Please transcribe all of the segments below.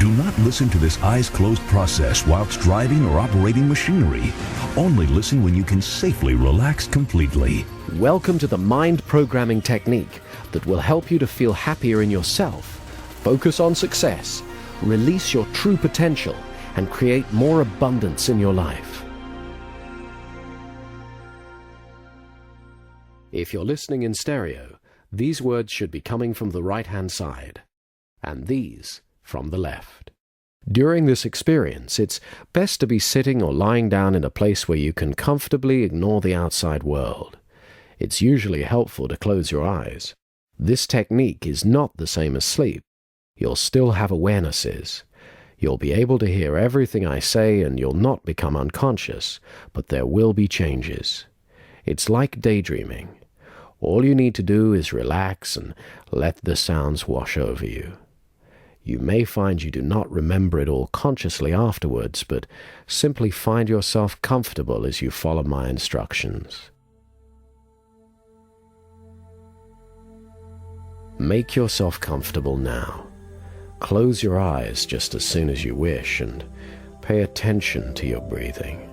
Do not listen to this eyes-closed process whilst driving or operating machinery. Only listen when you can safely relax completely. Welcome to the mind programming technique that will help you to feel happier in yourself, focus on success, release your true potential, and create more abundance in your life. If you're listening in stereo, these words should be coming from the right-hand side, and these from the left. During this experience, it's best to be sitting or lying down in a place where you can comfortably ignore the outside world. It's usually helpful to close your eyes. This technique is not the same as sleep. You'll still have awarenesses. You'll be able to hear everything I say and you'll not become unconscious, but there will be changes. It's like daydreaming. All you need to do is relax and let the sounds wash over you. You may find you do not remember it all consciously afterwards, but simply find yourself comfortable as you follow my instructions. Make yourself comfortable now. Close your eyes just as soon as you wish and pay attention to your breathing.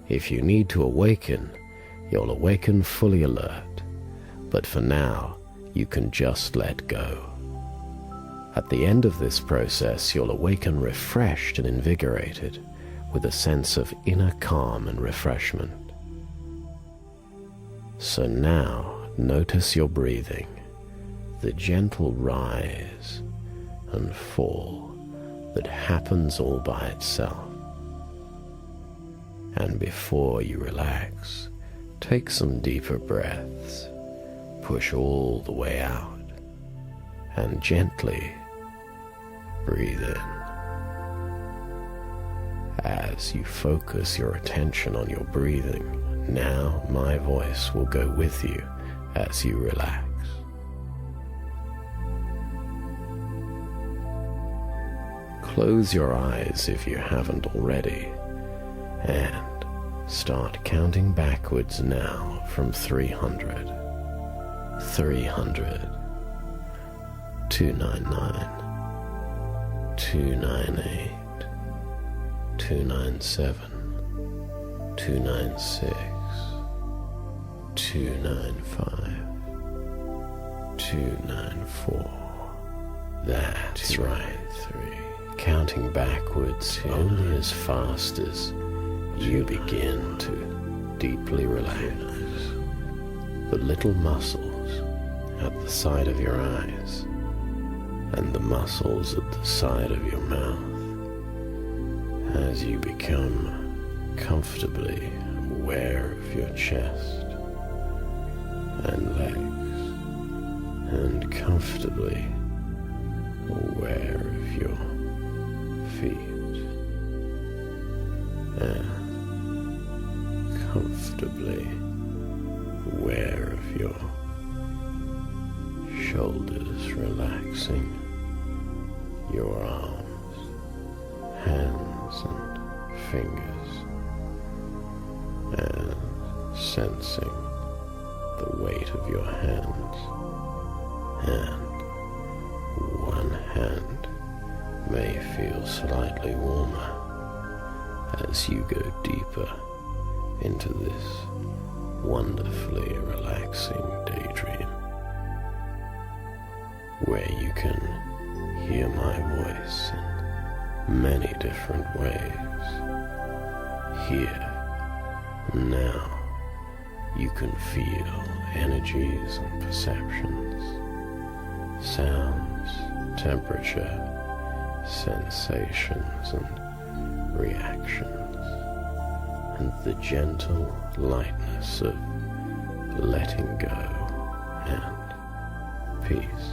If you need to awaken, you'll awaken fully alert, but for now, you can just let go. At the end of this process, you'll awaken refreshed and invigorated, with a sense of inner calm and refreshment. So now, notice your breathing, the gentle rise and fall that happens all by itself. And before you relax, take some deeper breaths, push all the way out, and gently breathe in. As you focus your attention on your breathing, now my voice will go with you as you relax. Close your eyes if you haven't already, and start counting backwards now from 300, 300, 299, 298, 297, 296, 295, 294. That's right, 3. Counting backwards only as fast as you begin to deeply relax. The little muscles at the side of your eyes and the muscles at the side of your mouth, as you become comfortably aware of your chest and legs, and comfortably aware of your feet, and comfortably aware of your shoulders, relaxing your arms, hands and fingers, and sensing the weight of your hands, and one hand may feel slightly warmer as you go deeper into this wonderfully relaxing daydream, where you can hear my voice in many different ways. Here, now, you can feel energies and perceptions, sounds, temperature, sensations and reactions, and the gentle lightness of letting go and peace.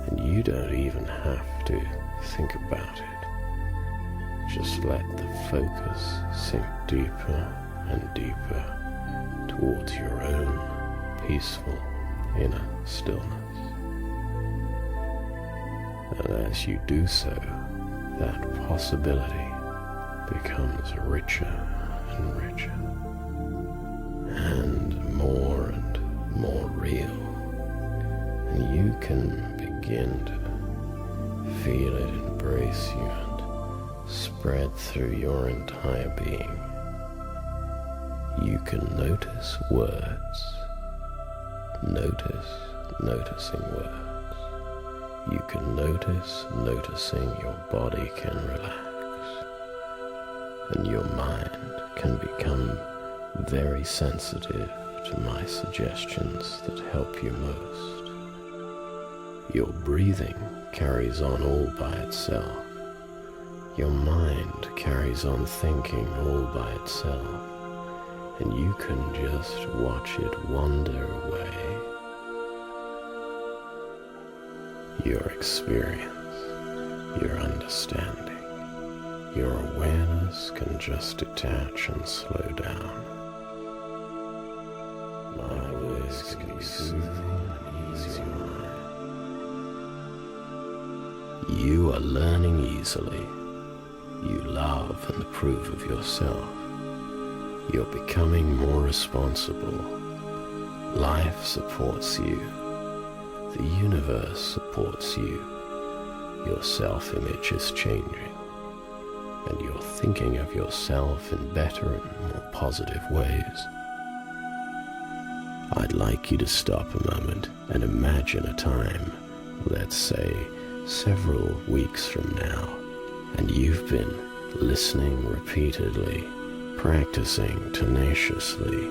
And you don't even have to think about it. Just let the focus sink deeper and deeper towards your own peaceful inner stillness. And as you do so, that possibility becomes richer and richer, and more you can begin to feel it embrace you and spread through your entire being. You can notice words. Noticing words. You can noticing your body can relax, and your mind can become very sensitive to my suggestions that help you most. Your breathing carries on all by itself. Your mind carries on thinking all by itself, and you can just watch it wander away. Your experience, your understanding, your awareness can just detach and slow down. My voice can be soothing and ease your mind. You are learning easily. You love and approve of yourself. You're becoming more responsible. Life supports you. The universe supports you. Your self-image is changing, and you're thinking of yourself in better and more positive ways. I'd like you to stop a moment and imagine a time, let's say several weeks from now, and you've been listening repeatedly, practicing tenaciously,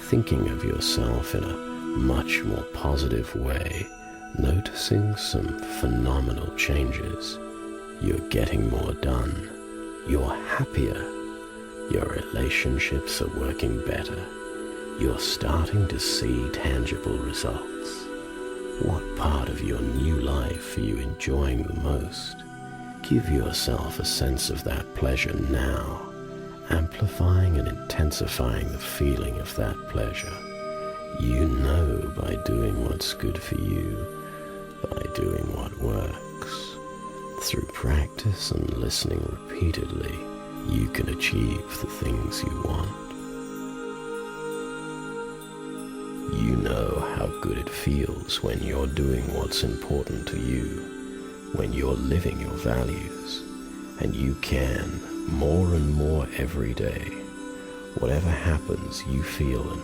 thinking of yourself in a much more positive way, noticing some phenomenal changes. You're getting more done. You're happier. Your relationships are working better. You're starting to see tangible results. What part of your new life are you enjoying the most? Give yourself a sense of that pleasure now, amplifying and intensifying the feeling of that pleasure. You know by doing what's good for you, by doing what works. Through practice and listening repeatedly, you can achieve the things you want. You know how good it feels when you're doing what's important to you, when you're living your values, and you can, more and more every day. Whatever happens, you feel an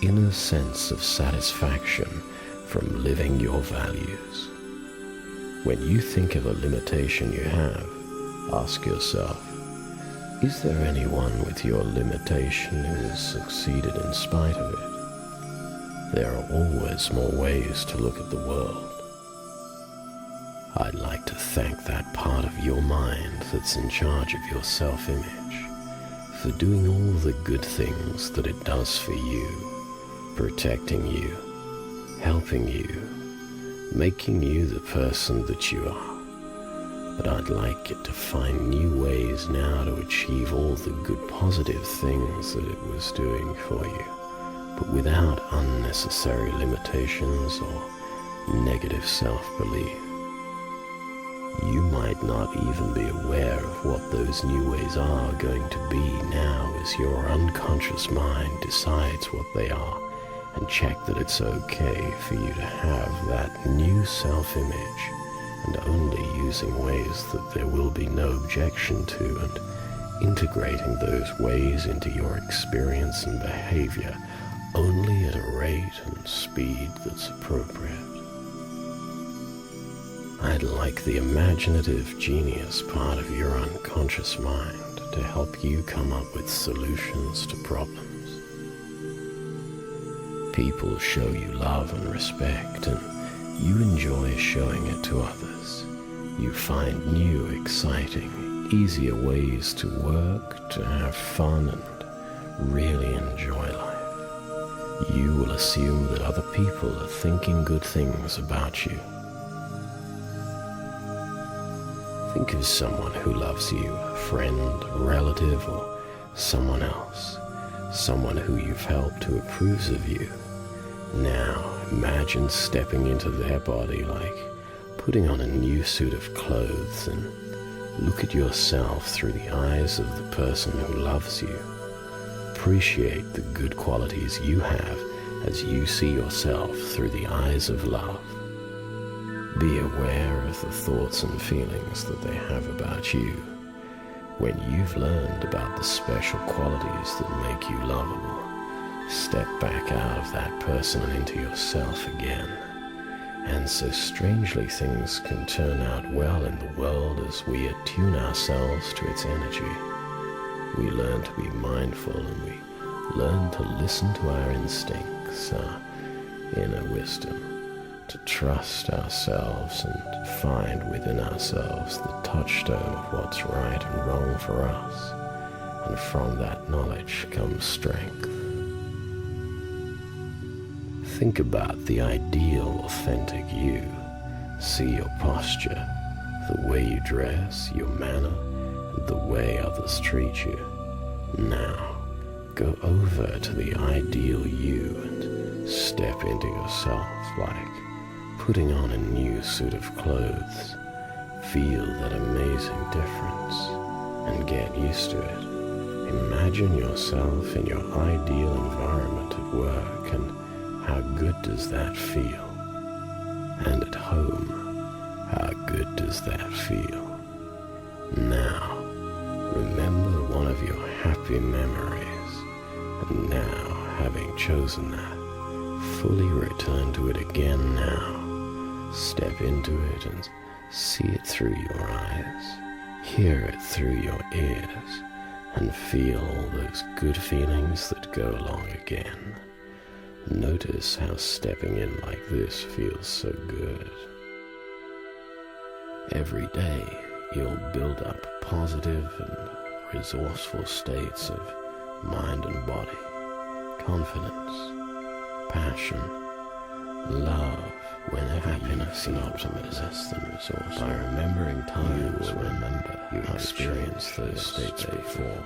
inner sense of satisfaction from living your values. When you think of a limitation you have, ask yourself, is there anyone with your limitation who has succeeded in spite of it? There are always more ways to look at the world. I'd like to thank that part of your mind that's in charge of your self-image for doing all the good things that it does for you, protecting you, helping you, making you the person that you are. But I'd like it to find new ways now to achieve all the good positive things that it was doing for you, but without unnecessary limitations or negative self-belief. You might not even be aware of what those new ways are going to be now as your unconscious mind decides what they are, and check that it's okay for you to have that new self-image, and only using ways that there will be no objection to, and integrating those ways into your experience and behavior only at a rate and speed that's appropriate. I'd like the imaginative genius part of your unconscious mind to help you come up with solutions to problems. People show you love and respect, and you enjoy showing it to others. You find new, exciting, easier ways to work, to have fun, and really enjoy life. You will assume that other people are thinking good things about you. Think of someone who loves you, a friend, relative, or someone else, someone who you've helped who approves of you. Now imagine stepping into their body like putting on a new suit of clothes, and look at yourself through the eyes of the person who loves you. Appreciate the good qualities you have as you see yourself through the eyes of love. Be aware of the thoughts and feelings that they have about you. When you've learned about the special qualities that make you lovable, step back out of that person and into yourself again. And so strangely things can turn out well in the world as we attune ourselves to its energy. We learn to be mindful and we learn to listen to our instincts, our inner wisdom, to trust ourselves and find within ourselves the touchstone of what's right and wrong for us. And from that knowledge comes strength. Think about the ideal, authentic you. See your posture, the way you dress, your manner, and the way others treat you. Now, go over to the ideal you and step into yourself like putting on a new suit of clothes. Feel that amazing difference and get used to it. Imagine yourself in your ideal environment at work, and how good does that feel? And at home, how good does that feel? Now, remember one of your happy memories, and now, having chosen that, fully return to it again now. Step into it and see it through your eyes, hear it through your ears, and feel all those good feelings that go along again. Notice how stepping in like this feels so good. Every day, you'll build up positive and resourceful states of mind and body, confidence, passion, love. When happiness and optimism less than resource, by remembering times you experienced those states before,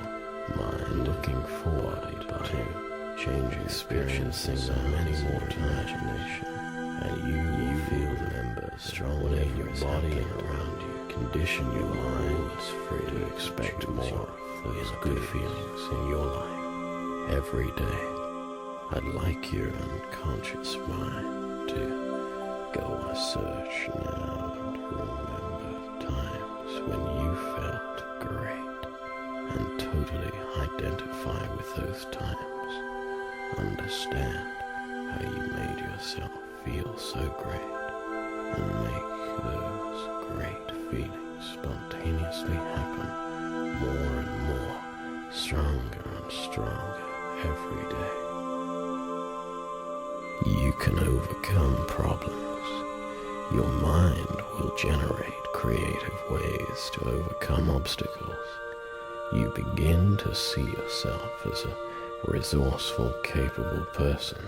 mind looking forward to changing experiencing many more imagination, and you feel the members strongly in your body and around you. Condition your mind free to expect more of those good feelings in your life every day. I'd like your unconscious mind to go a search now and remember times when you felt great and totally identify with those times. Understand how you made yourself feel so great and make those great feelings spontaneously happen more and more, stronger and stronger every day. You can overcome problems. Your mind will generate creative ways to overcome obstacles. You begin to see yourself as a resourceful, capable person.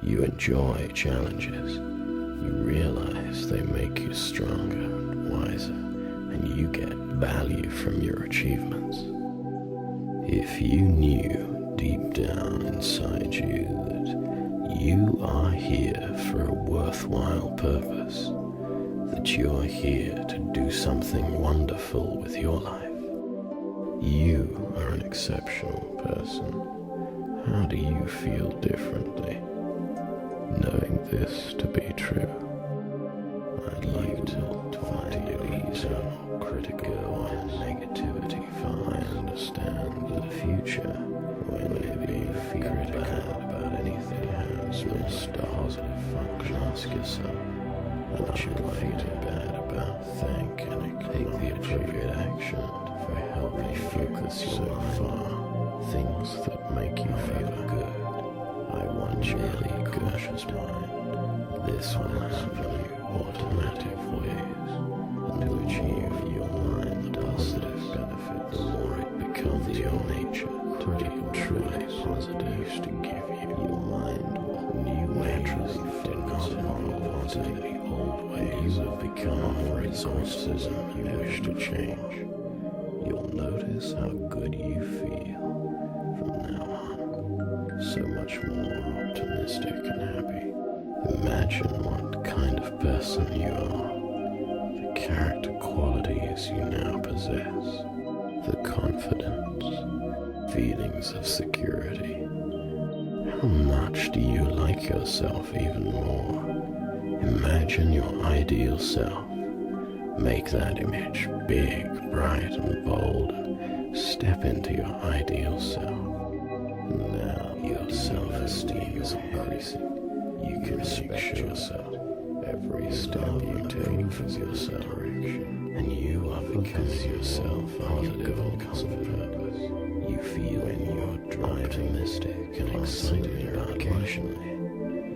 You enjoy challenges. You realize they make you stronger and wiser, and you get value from your achievements. If you knew deep down inside you that you are here for a worthwhile purpose, that you're here to do something wonderful with your life, you are an exceptional person. How do you feel differently, knowing this to be true? I'd like to find your eternal critical and negativity. I understand the future when you feel bad about anything has no positive function. Ask yourself what you feel bad about. Thank and take the appropriate action for helping focus so far. Things that make you feel good. I want your really conscious mind. This will happen in automatic ways, and to achieve your mind positive benefits, the more it becomes your nature to be truly positive to give you. Your mind will naturally do not involve the old ways of becoming resources you wish to change. You'll notice how good you feel from now on, so much more optimistic and happy. Imagine what kind of person you are, the character qualities you now possess, the confidence, feelings of security. How much do you like yourself even more? Imagine your ideal self. Make that image big, bright, and bold, and step into your ideal self. Now your self-esteem is increasing. You can respect yourself. Every step you take from yourself, and you are becoming yourself on your goals and purpose. You feel when you're optimistic and excited about life.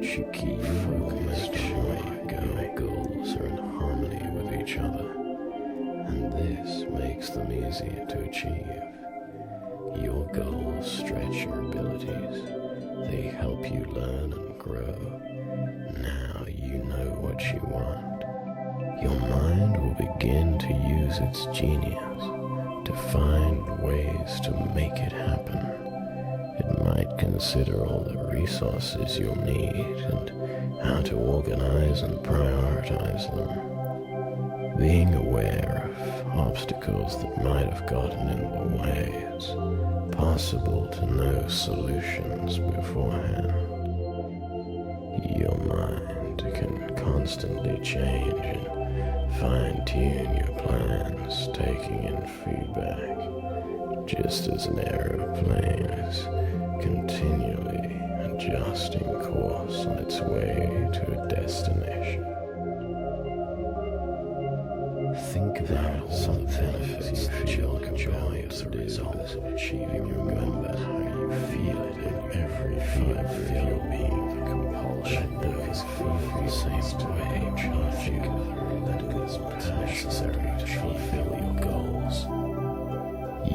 You keep focused on where you go. Your goals are in harmony with each other, and this makes them easier to achieve. Your goals stretch your abilities. They help you learn and grow. Now you know what you want. Your mind will begin to use its genius to find ways to make it happen. It might consider all the resources you'll need and how to organize and prioritize them. Being aware of obstacles that might have gotten in the way, it's possible to know solutions beforehand. Your mind can constantly change and fine-tune your plans, taking in feedback, just as an aeroplane is continually adjusting course on its way to a destination. Think about some benefits that you'll enjoy as a result of achieving. Remember how you feel it in every fiber of your being. The compulsion those feel the same way charge you that it is necessary to fulfill your goals.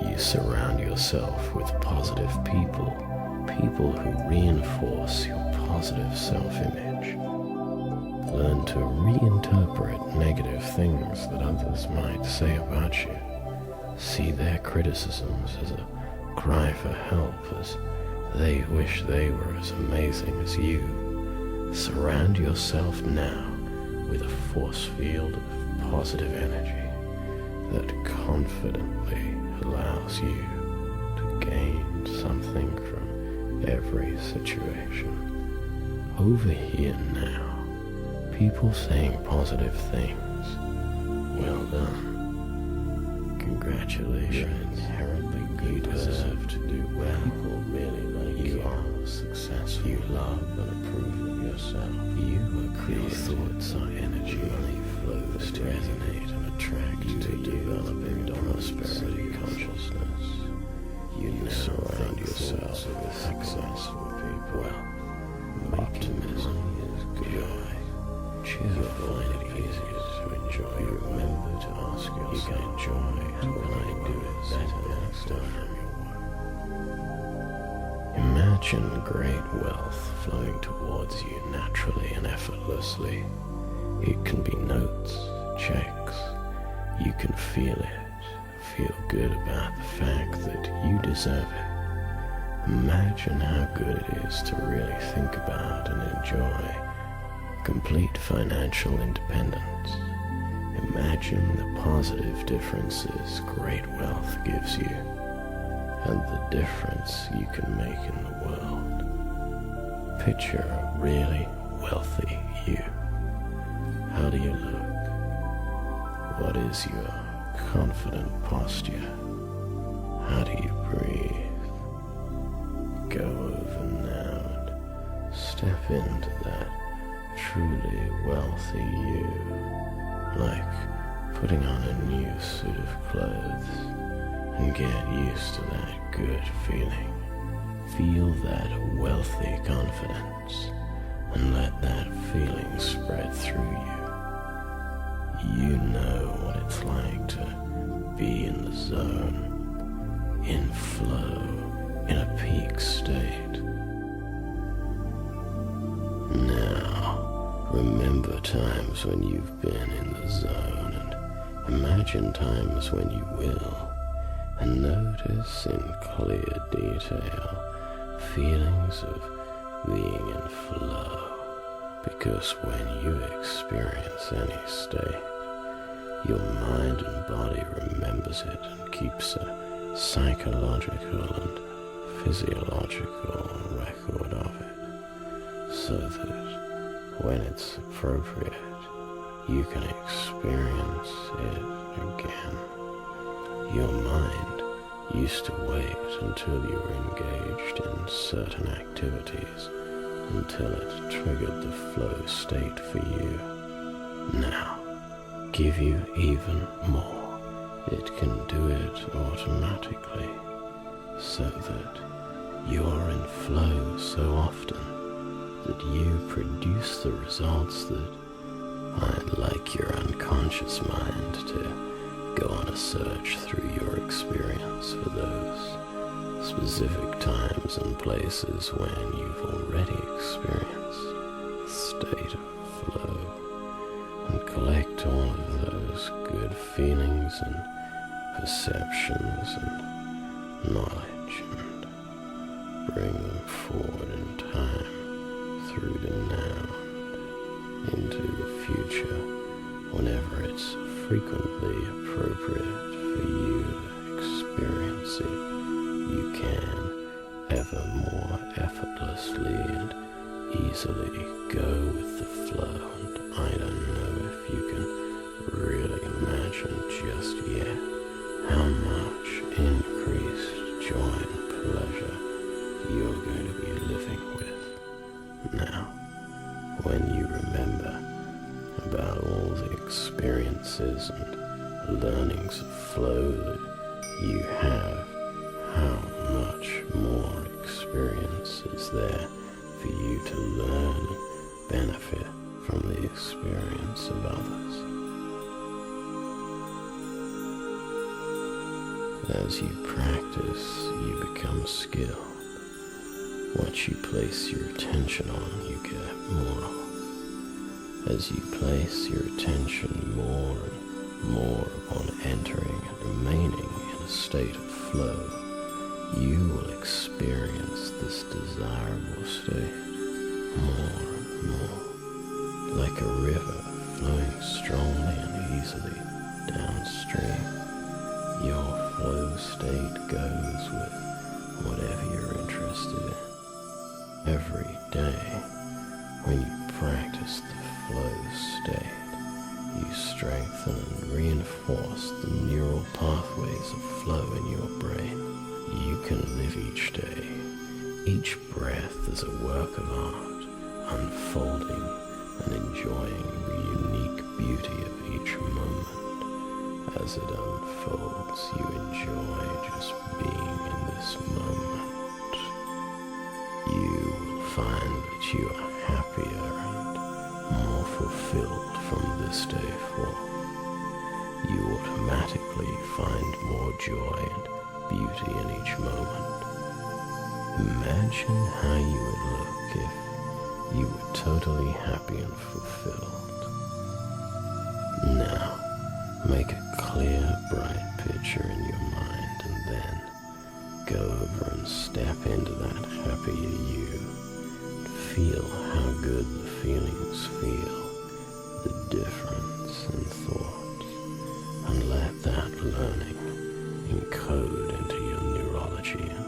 You surround yourself with positive people who reinforce your positive self-image. Learn to reinterpret negative things that others might say about you. See their criticisms as a cry for help, as they wish they were as amazing as you. Surround yourself now with a force field of positive energy that confidently allows you to gain something from every situation. Over here now, people saying positive things. Well done. Congratulations. You're inherently good. You deserve to do well. People really like you. You are successful. You love and approve of yourself. You are creative. Your thoughts are energy. Money flows to resonate and attract to developing prosperity consciousness. You surround yourself with successful people. Well, optimism is joy. You'll find it easier to enjoy. You remember to ask yourself, you can enjoy, how can I do it better next time? Imagine great wealth flowing towards you naturally and effortlessly. It can be notes, checks. You can feel it. Feel good about the fact that you deserve it. Imagine how good it is to really think about and enjoy complete financial independence. Imagine the positive differences great wealth gives you and the difference you can make in the world. Picture a really wealthy you. How do you look? What is your confident posture? How do you breathe? Go over now and step into that truly wealthy you, like putting on a new suit of clothes, and get used to that good feeling. Feel that wealthy confidence and let that feeling spread through you. You know what it's like to be in the zone, in flow, in a peak state. Now, remember times when you've been in the zone, and imagine times when you will, and notice in clear detail feelings of being in flow, because when you experience any state, your mind and body remembers it and keeps a psychological and physiological record of it, so that When it's appropriate, you can experience it again. Your mind used to wait until you were engaged in certain activities until it triggered the flow state for you. Now, give you even more. It can do it automatically, so that you're in flow so often that you produce the results that I'd like your unconscious mind to go on a search through your experience for those specific times and places when you've already experienced a state of flow, and collect all of those good feelings and perceptions and knowledge and bring them forward in time through the now and into the future whenever it's frequently appropriate for you to experience it. You can ever more effortlessly and easily go with the flow, and I don't know if you can really imagine just yet how much increased joy and pleasure you're going to be living with. Now, when you remember about all the experiences and learnings of flow that you have, how much more experience is there for you to learn and benefit from the experience of others. As you practice, you become skilled. What you place your attention on, you get more of. As you place your attention more and more upon entering and remaining in a state of flow, you will experience this desirable state more and more, like a river flowing strongly and easily downstream. Your flow state goes with whatever you're interested in. Every day, when you practice the flow state, you strengthen and reinforce the neural pathways of flow in your brain. You can live each day, each breath as a work of art, unfolding and enjoying the unique beauty of each moment. As it unfolds, you enjoy just being in this moment. You will find that you are happier and more fulfilled from this day forth. You automatically find more joy and beauty in each moment. Imagine how you would look if you were totally happy and fulfilled. Now, make a clear, bright picture in your mind and then go over and step into that happier you. Feel how good the feelings feel, the difference in thoughts, and let that learning encode into your neurology and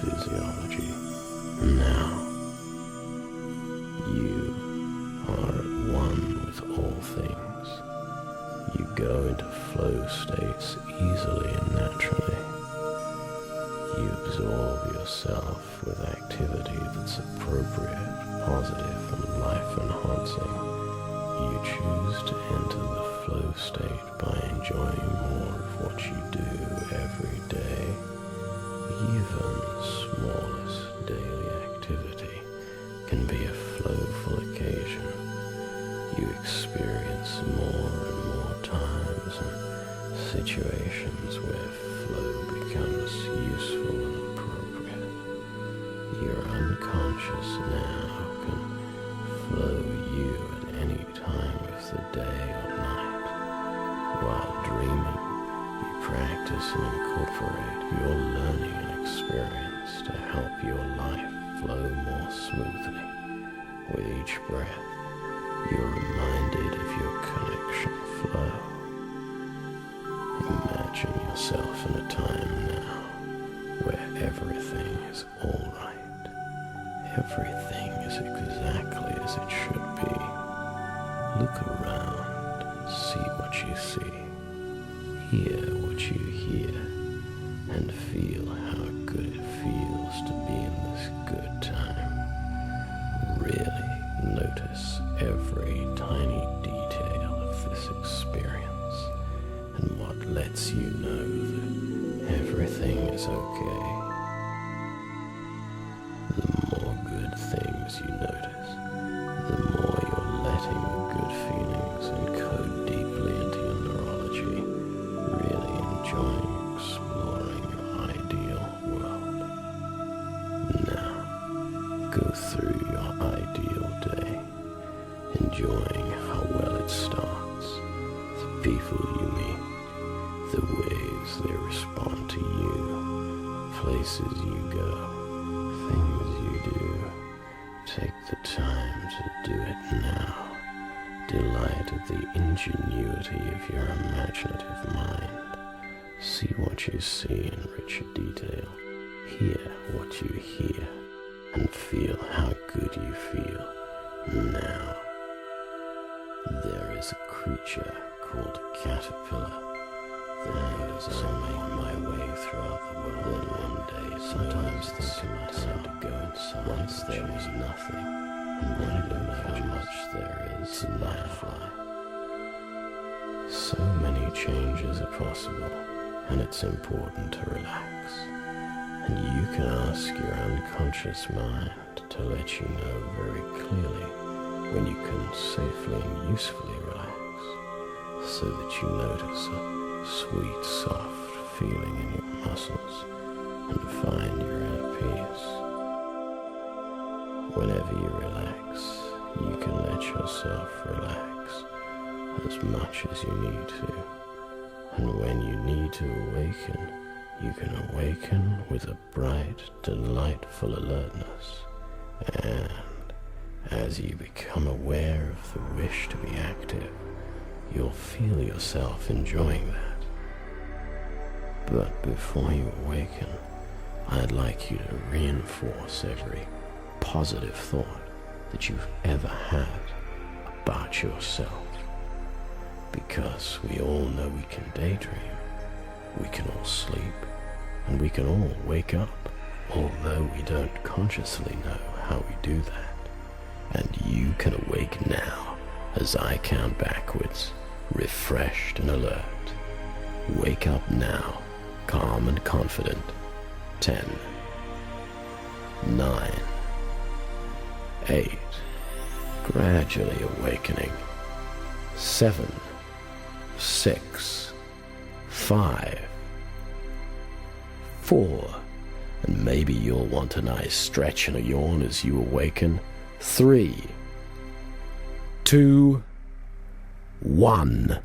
physiology. Now, you are at one with all things. You go into flow states easily and naturally. You absorb yourself with activity that's appropriate, positive, and life-enhancing. You choose to enter the flow state by enjoying more of what you do every day. Even the smallest daily activity can be a flowful occasion. You experience more and more times and situations where flow becomes useful and appropriate. Your unconscious now can flow you at any time of the day or night. While dreaming, you practice and incorporate your learning and experience to help your life flow more smoothly. With each breath, you're reminded of your connection flow. Imagine yourself in a time now where everything is all right. Everything is exactly as it should be. Look around, see what you see, hear what you hear, and feel how good it feels to be in this good time. Really notice every tiny detail of this experience and what lets you know that everything is okay. The more good things you notice, the more you're letting the good feelings encode deeply into your neurology, really enjoying exploring your ideal world. Now, go through your ideal day, enjoying how well it starts, the people you meet, the ways they respond to you, places you go, things you do. Take the time to do it now. Delight at the ingenuity of your imaginative mind. See what you see in richer detail. Hear what you hear. And feel how good you feel now. There is a creature called a caterpillar. And as I make my way throughout the world, one day sometimes think to myself to go inside. Once there was nothing, and then I know how much there is now. So many changes are possible, and it's important to relax. And you can ask your unconscious mind to let you know very clearly when you can safely and usefully relax, so that you notice a sweet, soft feeling in your muscles and find your inner peace. Whenever you relax, you can let yourself relax as much as you need to. And when you need to awaken, you can awaken with a bright, delightful alertness. And as you become aware of the wish to be active, you'll feel yourself enjoying that. But before you awaken, I'd like you to reinforce every positive thought that you've ever had about yourself. Because we all know we can daydream, we can all sleep, and we can all wake up, although we don't consciously know how we do that. And you can awake now as I count backwards, refreshed and alert. Wake up now, calm and confident. 10, 9, 8, gradually awakening. 7, 6, 5, 4, and maybe you'll want a nice stretch and a yawn as you awaken. 3, 2, 1.